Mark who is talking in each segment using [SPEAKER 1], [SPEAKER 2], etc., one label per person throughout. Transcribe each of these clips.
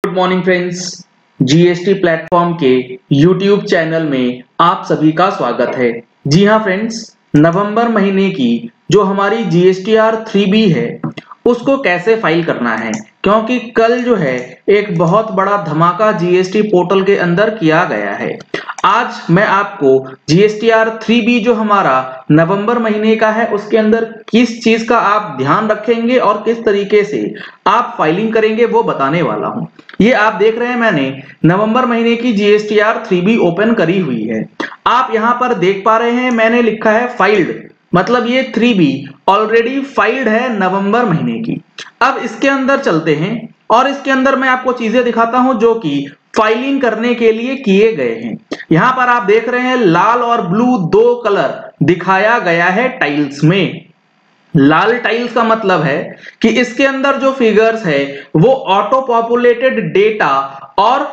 [SPEAKER 1] Good morning friends, GST platform के YouTube channel में आप सभी का स्वागत है। जी हाँ फ्रेंड्स, नवंबर महीने की जो हमारी जीएसटीआर 3B है उसको कैसे फाइल करना है, क्योंकि कल जो है एक बहुत बड़ा धमाका जीएसटी पोर्टल के अंदर किया गया है। आज मैं आपको जीएसटीआर 3B जो हमारा नवंबर महीने का है उसके अंदर किस चीज का आप ध्यान रखेंगे और किस तरीके से आप फाइलिंग करेंगे वो बताने वाला हूं। ये आप देख रहे हैं, मैंने नवंबर महीने की जीएसटीआर 3B ओपन करी हुई है। आप यहां पर देख पा रहे हैं मैंने लिखा है फाइल्ड, मतलब ये 3B ऑलरेडी फाइल्ड है नवंबर महीने की। अब इसके अंदर चलते हैं और इसके अंदर मैं आपको चीजें दिखाता हूं जो कि फाइलिंग करने के लिए किए गए हैं। यहां पर आप देख रहे हैं लाल और ब्लू दो कलर दिखाया गया है टाइल्स में। लाल टाइल्स का मतलब है कि इसके अंदर जो फिगर्स है वो ऑटो पॉपुलेटेड डेटा और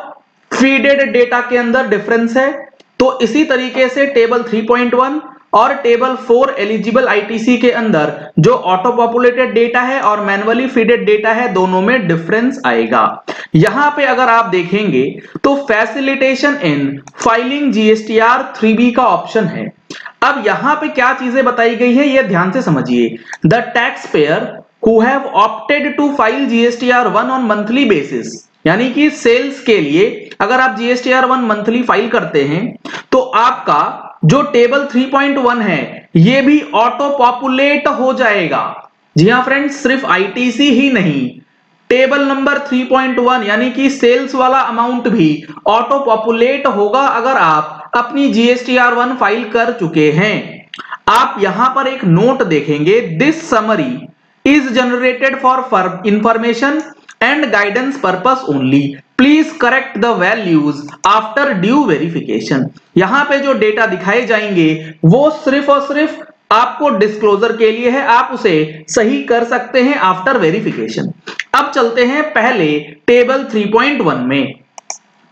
[SPEAKER 1] फीडेड डेटा के अंदर डिफरेंस है। तो इसी तरीके से टेबल 3.1 और टेबल 4 एलिजिबल आईटीसी के अंदर जो ऑटो पॉपुलेटेड डेटा है और मैन्युअली फीडेड डेटा है दोनों में डिफरेंस आएगा। यहां पे अगर आप देखेंगे तो facilitation in filing GSTR 3B का ऑप्शन है। अब यहां पे क्या चीजें बताई गई है ये ध्यान से समझिए। The tax payer who have opted to file GSTR 1 on monthly basis, यानी कि सेल्स के लिए अगर आप जीएसटीआर 1 मंथली फाइल करते हैं तो आपका जो टेबल 3.1 है ये भी ऑटो पॉपुलेट हो जाएगा। जी हां फ्रेंड्स, सिर्फ आईटीसी ही नहीं, टेबल नंबर 3.1 यानी कि सेल्स वाला अमाउंट भी ऑटो पॉपुलेट होगा अगर आप अपनी जीएसटीआर 1 फाइल कर चुके हैं। आप यहां पर एक नोट देखेंगे, this summary is generated for information and guidance purpose only, please correct the values after due verification. यहां पे जो डेटा दिखाए जाएंगे वो सिर्फ और सिर्फ आपको डिस्क्लोजर के लिए है, आप उसे सही कर सकते हैं आफ्टर वेरिफिकेशन। अब चलते हैं पहले टेबल 3.1 में।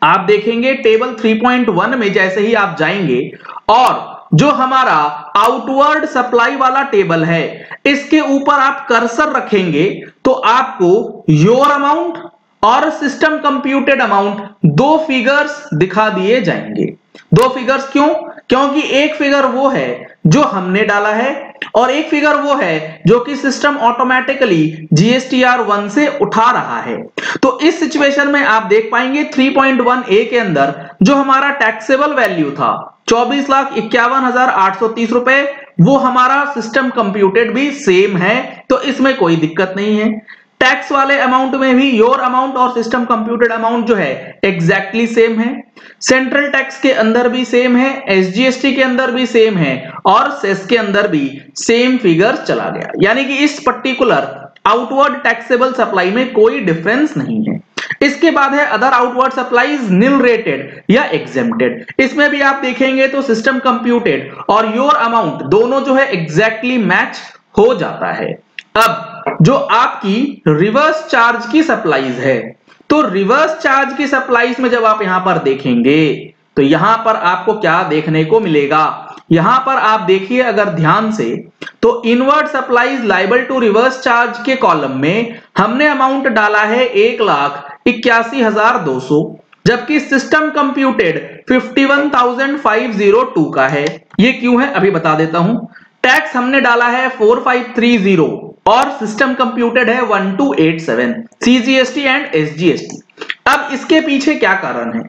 [SPEAKER 1] आप देखेंगे टेबल 3.1 में जैसे ही आप जाएंगे और जो हमारा आउटवर्ड सप्लाई वाला टेबल है इसके ऊपर आप कर्सर रखेंगे तो आपको योर अमाउंट और सिस्टम कंप्यूटेड अमाउंट दो फिगर्स दिखा दिए जाएंगे। दो फिगर्स क्यों? क्योंकि एक फिगर वो है जो हमने डाला है और एक फिगर वो है जो कि सिस्टम ऑटोमेटिकली जीएसटीआर 1 से उठा रहा है। तो इस सिचुएशन में आप देख पाएंगे 3.1A के अंदर जो हमारा टैक्सेबल वैल्यू था 24,51,830 रुपए, वो हमारा सिस्टम कंप्यूटेड भी सेम है, तो इसमें कोई दिक्कत नहीं है। टैक्स वाले अमाउंट में भी योर अमाउंट और सिस्टम कंप्यूटेड अमाउंट जो है एग्जैक्टली सेम है। सेंट्रल टैक्स के अंदर भी सेम है, एसजीएसटी के अंदर भी सेम है और सेस के अंदर भी सेम फिगर चला गया, यानी कि इस पर्टिकुलर आउटवर्ड टैक्सेबल सप्लाई में कोई डिफरेंस नहीं है। इसके बाद है अदर आउटवर्ड सप्लाईज निल रेटेड या एग्जेम्प्टेड। इसमें भी आप देखेंगे तो सिस्टम कंप्यूटेड और योर अमाउंट दोनों जो है एग्जैक्टली मैच हो जाता है। अब जो आपकी रिवर्स चार्ज की सप्लाईज है, तो रिवर्स चार्ज की सप्लाईज में जब आप यहां पर देखेंगे तो यहां पर आपको क्या देखने को मिलेगा, यहां पर आप देखिए अगर ध्यान से तो inward supplies liable to reverse charge के कॉलम में हमने अमाउंट डाला है 1,81,200, जबकि सिस्टम कंप्यूटेड 51,502 का है। ये क्यों है अभी बता देता हूं। टैक्स हमने डाला है 4530 और सिस्टम कंप्यूटेड है 1287, सीजीएसटी एंड एसजीएसटी। अब इसके पीछे क्या कारण है?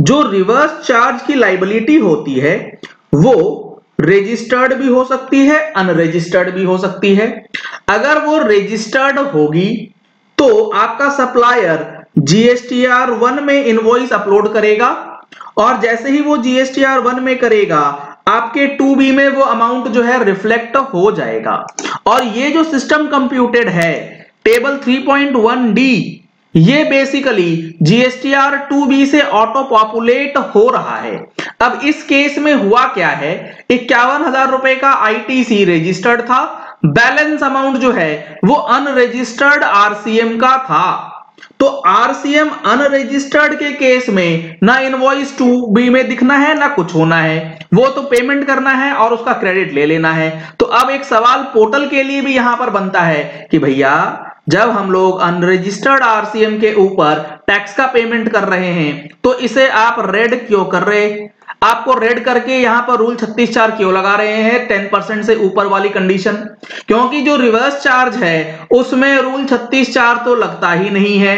[SPEAKER 1] जो रिवर्स चार्ज की लायबिलिटी होती है वो रजिस्टर्ड भी हो सकती है, अनरजिस्टर्ड भी हो सकती है। अगर वो रजिस्टर्ड होगी तो आपका सप्लायर जीएसटीआर 1 में इनवॉइस अपलोड करेगा और जैसे ही वो जीएसटीआर 1 में करेगा आपके 2B में वो अमाउंट जो है रिफ्लेक्ट हो जाएगा। और ये जो सिस्टम कंप्यूटेड है टेबल 3.1D ये बेसिकली जीएसटीआर 2B से ऑटो पॉपुलेट हो रहा है। अब इस केस में हुआ क्या है, 51,000 रुपए का आईटीसी रजिस्टर्ड था, बैलेंस अमाउंट जो है वो अनरजिस्टर्ड आरसीएम का था। तो आरसीएम अनरजिस्टर्ड के केस में ना इनवॉइस 2B में दिखना है ना कुछ होना है, वो तो पेमेंट करना है और उसका क्रेडिट ले लेना है। तो अब एक सवाल पोर्टल के लिए भी यहां पर बनता है कि भैया जब हम लोग अनरजिस्टर्ड आरसीएम के ऊपर टैक्स का पेमेंट कर रहे हैं तो इसे आप रेड क्यों कर रहे, आपको रेड करके यहां पर रूल 36(4) क्यों लगा रहे हैं 10% से ऊपर वाली कंडीशन? क्योंकि जो रिवर्स चार्ज है उसमें रूल 36(4) तो लगता ही नहीं है।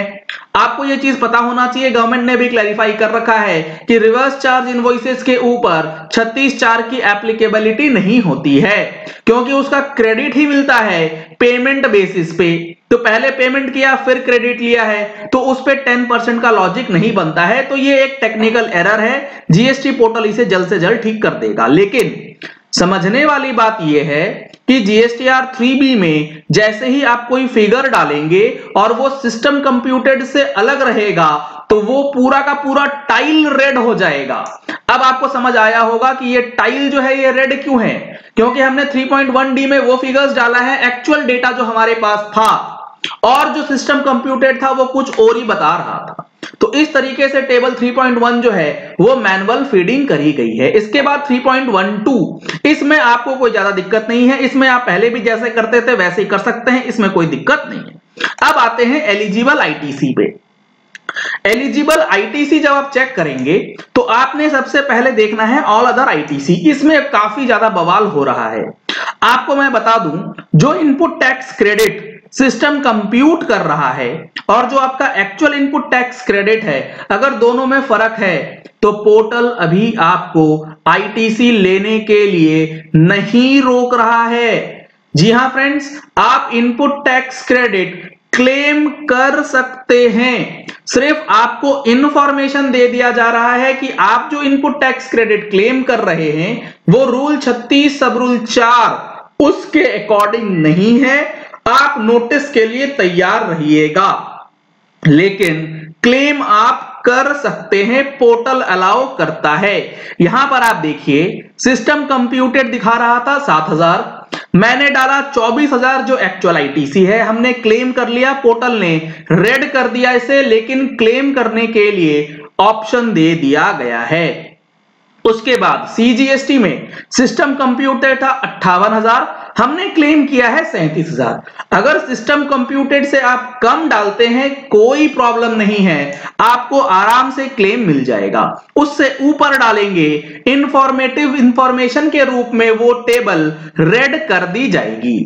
[SPEAKER 1] आपको यह चीज पता होना चाहिए, गवर्नमेंट ने भी क्लैरिफाई कर रखा है कि रिवर्स चार्ज इनवॉइसेस के ऊपर 36(4) की एप्लीकेबिलिटी नहीं होती है, क्योंकि उसका क्रेडिट ही मिलता है पेमेंट बेसिस पे। तो पहले पेमेंट किया फिर क्रेडिट लिया है तो उस पे 10% का लॉजिक नहीं बनता है। तो ये एक टेक्निकल एरर है, जीएसटी पोर्टल इसे जल्द से जल्द ठीक कर देगा। लेकिन समझने वाली बात यह है कि जीएसटीआर 3B में जैसे ही आप कोई फिगर डालेंगे और वो सिस्टम कंप्यूटेड से अलग रहेगा तो वो पूरा का पूरा टाइल रेड हो जाएगा। अब आपको समझ आया होगा कि ये टाइल जो है ये रेड क्यों है, क्योंकि हमने 3.1D में वो फिगर्स डाला है एक्चुअल डेटा जो हमारे पास था और जो सिस्टम कंप्यूटेड था वो कुछ और ही बता रहा था। तो इस तरीके से टेबल 3.1 जो है वो मैनुअल फीडिंग करी गई है। इसके बाद 3.12 इसमें आपको कोई ज्यादा दिक्कत नहीं है, इसमें आप पहले भी जैसे करते थे वैसे ही कर सकते हैं, इसमें कोई दिक्कत नहीं है। अब आते हैं एलिजिबल आईटीसी पे। एलिजिबल आईटीसी जब आप चेक करेंगे तो आपने सबसे पहले देखना है ऑल अदर आईटीसी। इसमें काफी ज्यादा बवाल हो रहा है। आपको मैं बता दूं, जो input tax credit system compute कर रहा है और जो आपका एक्चुअल इनपुट टैक्स क्रेडिट है, अगर दोनों में फर्क है तो पोर्टल अभी आपको आईटीसी लेने के लिए नहीं रोक रहा है। जी हां फ्रेंड्स, आप इनपुट टैक्स क्रेडिट क्लेम कर सकते हैं, सिर्फ आपको इंफॉर्मेशन दे दिया जा रहा है कि आप जो इनपुट टैक्स क्रेडिट क्लेम कर रहे हैं वो रूल 36 सब रूल 4 उसके अकॉर्डिंग नहीं है। आप नोटिस के लिए तैयार रहिएगा, लेकिन क्लेम आप कर सकते हैं, पोर्टल अलाउ करता है। यहां पर आप देखिए सिस्टम कंप्यूटेड दिखा रहा था 7,000, मैंने डाला 24,000 जो एक्चुअल आईटीसी है, हमने क्लेम कर लिया, पोर्टल ने रेड कर दिया इसे, लेकिन क्लेम करने के लिए ऑप्शन दे दिया गया है। उसके बाद सीजीएसटी में सिस्टम कंप्यूटेड था 58,000, हमने क्लेम किया है 37,000। अगर सिस्टम कंप्यूटेड से आप कम डालते हैं कोई प्रॉब्लम नहीं है, आपको आराम से क्लेम मिल जाएगा। उससे ऊपर डालेंगे इंफॉर्मेटिव इंफॉर्मेशन के रूप में वो टेबल रेड कर दी जाएगी।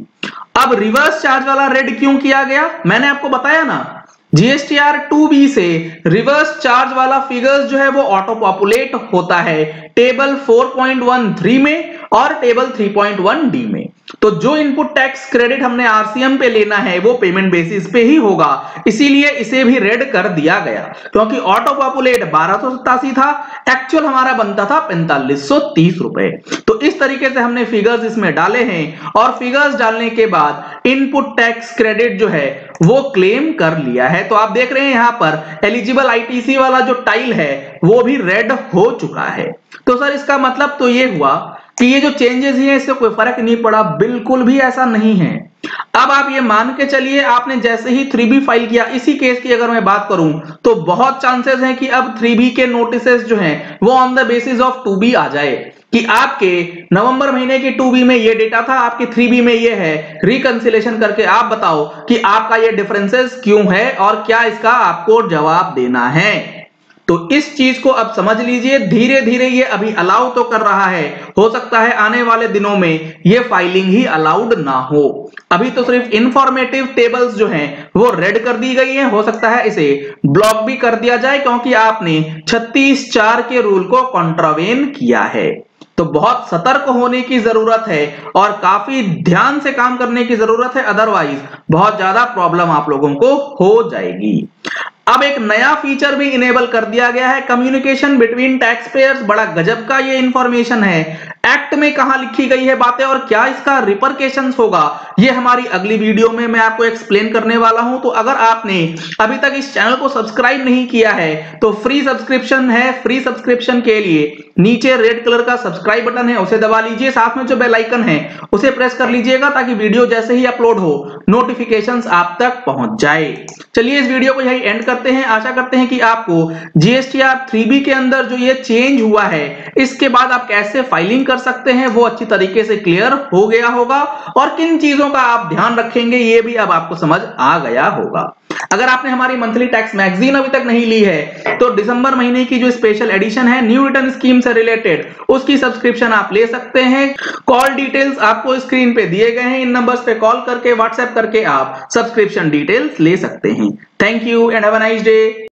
[SPEAKER 1] अब रिवर्स चार्ज वाला रेड क्यों किया गया, मैंने आपको बताया ना, जीएसटीआर 2B से रिवर्स चार्ज वाला फिगर्स जो है वो ऑटो पॉपुलेट होता है टेबल 4.13 में और टेबल 3.1D में। तो जो इनपुट टैक्स क्रेडिट हमने आरसीएम पे लेना है वो पेमेंट बेसिस पे ही होगा, इसीलिए इसे भी रेड कर दिया गया, क्योंकि ऑटो पॉपुलेट 1287 था, एक्चुअल हमारा बनता था 4530 रुपए। तो इस तरीके से हमने फिगर्स इसमें डाले हैं और फिगर्स डालने के बाद इनपुट टैक्स क्रेडिट जो है वो क्लेम कर लिया है। तो आप देख रहे हैं यहां पर एलिजिबल आईटीसी वाला जो टाइल है वो भी रेड हो चुका है। तो सर इसका मतलब तो ये हुआ कि ये जो चेंजेस हैं इससे कोई फर्क नहीं पड़ा, बिल्कुल भी ऐसा नहीं है। अब आप ये मान के चलिए आपने जैसे ही 3B फाइल किया, इसी केस की अगर मैं बात करूं तो बहुत चांसेस हैं कि अब 3B के नोटिसेस जो हैं वो on the basis of 2B आ जाए कि आपके नवंबर महीने की 2B में ये डेटा था, आपके 3B में ये है, रिकंसिलेशन करके आप बताओ कि आपका ये डिफरेंसेस क्यों है और क्या इसका आपको जवाब देना है। तो इस चीज को अब समझ लीजिए, धीरे धीरे ये अभी अलाउ तो कर रहा है, हो सकता है आने वाले दिनों में ये फाइलिंग ही अलाउड ना हो। अभी तो सिर्फ इंफॉर्मेटिव टेबल्स जो हैं वो रेड कर दी गई हैं, हो सकता है इसे ब्लॉक भी कर दिया जाए क्योंकि आपने 36(4) के रूल को कॉन्ट्रावेन किया है। तो बहुत सतर्क होने की जरूरत है और काफी ध्यान से काम करने की जरूरत है, अदरवाइज बहुत ज्यादा प्रॉब्लम आप लोगों को हो जाएगी। अब एक नया फीचर भी इनेबल कर दिया गया है, कम्युनिकेशन बिटवीन टैक्स पेयर्स। बड़ा गजब का ये इंफॉर्मेशन है, एक्ट में कहां लिखी गई है बातें और क्या इसका रिपरकेशंस होगा ये हमारी अगली वीडियो में मैं आपको एक्सप्लेन करने वाला हूं। तो अगर आपने अभी तक इस चैनल को सब्सक्राइब नहीं किया है तो फ्री सब्सक्रिप्शन है, फ्री सब्सक्रिप्शन के लिए नीचे रेड कलर का सब्सक्राइब बटन है उसे दबा लीजिए, साथ में जो बेल आइकन है उसे प्रेस कर लीजिएगा ताकि वीडियो जैसे ही अपलोड हो नोटिफिकेशंस आप तक पहुंच जाए। चलिए इस वीडियो को यही एंड करते हैं। आशा करते हैं कि आपको जीएसटीआर 3B के अंदर जो ये चेंज हुआ है इसके बाद आप कैसे फाइलिंग कर सकते हैं वो अच्छी तरीके से क्लियर हो गया होगा और किन चीजों का आप ध्यान रखेंगे ये भी अब आपको समझ आ गया होगा। अगर आपने हमारी मंथली टैक्स मैगजीन अभी तक नहीं ली है तो दिसंबर महीने की जो स्पेशल एडिशन है न्यू रिटर्न स्कीम से रिलेटेड उसकी सब्सक्रिप्शन आप ले सकते हैं। कॉल डिटेल्स आपको स्क्रीन पे दिए गए हैं, इन नंबर्स पे कॉल करके व्हाट्सएप करके आप सब्सक्रिप्शन डिटेल्स ले सकते हैं। Thank you and have a nice day.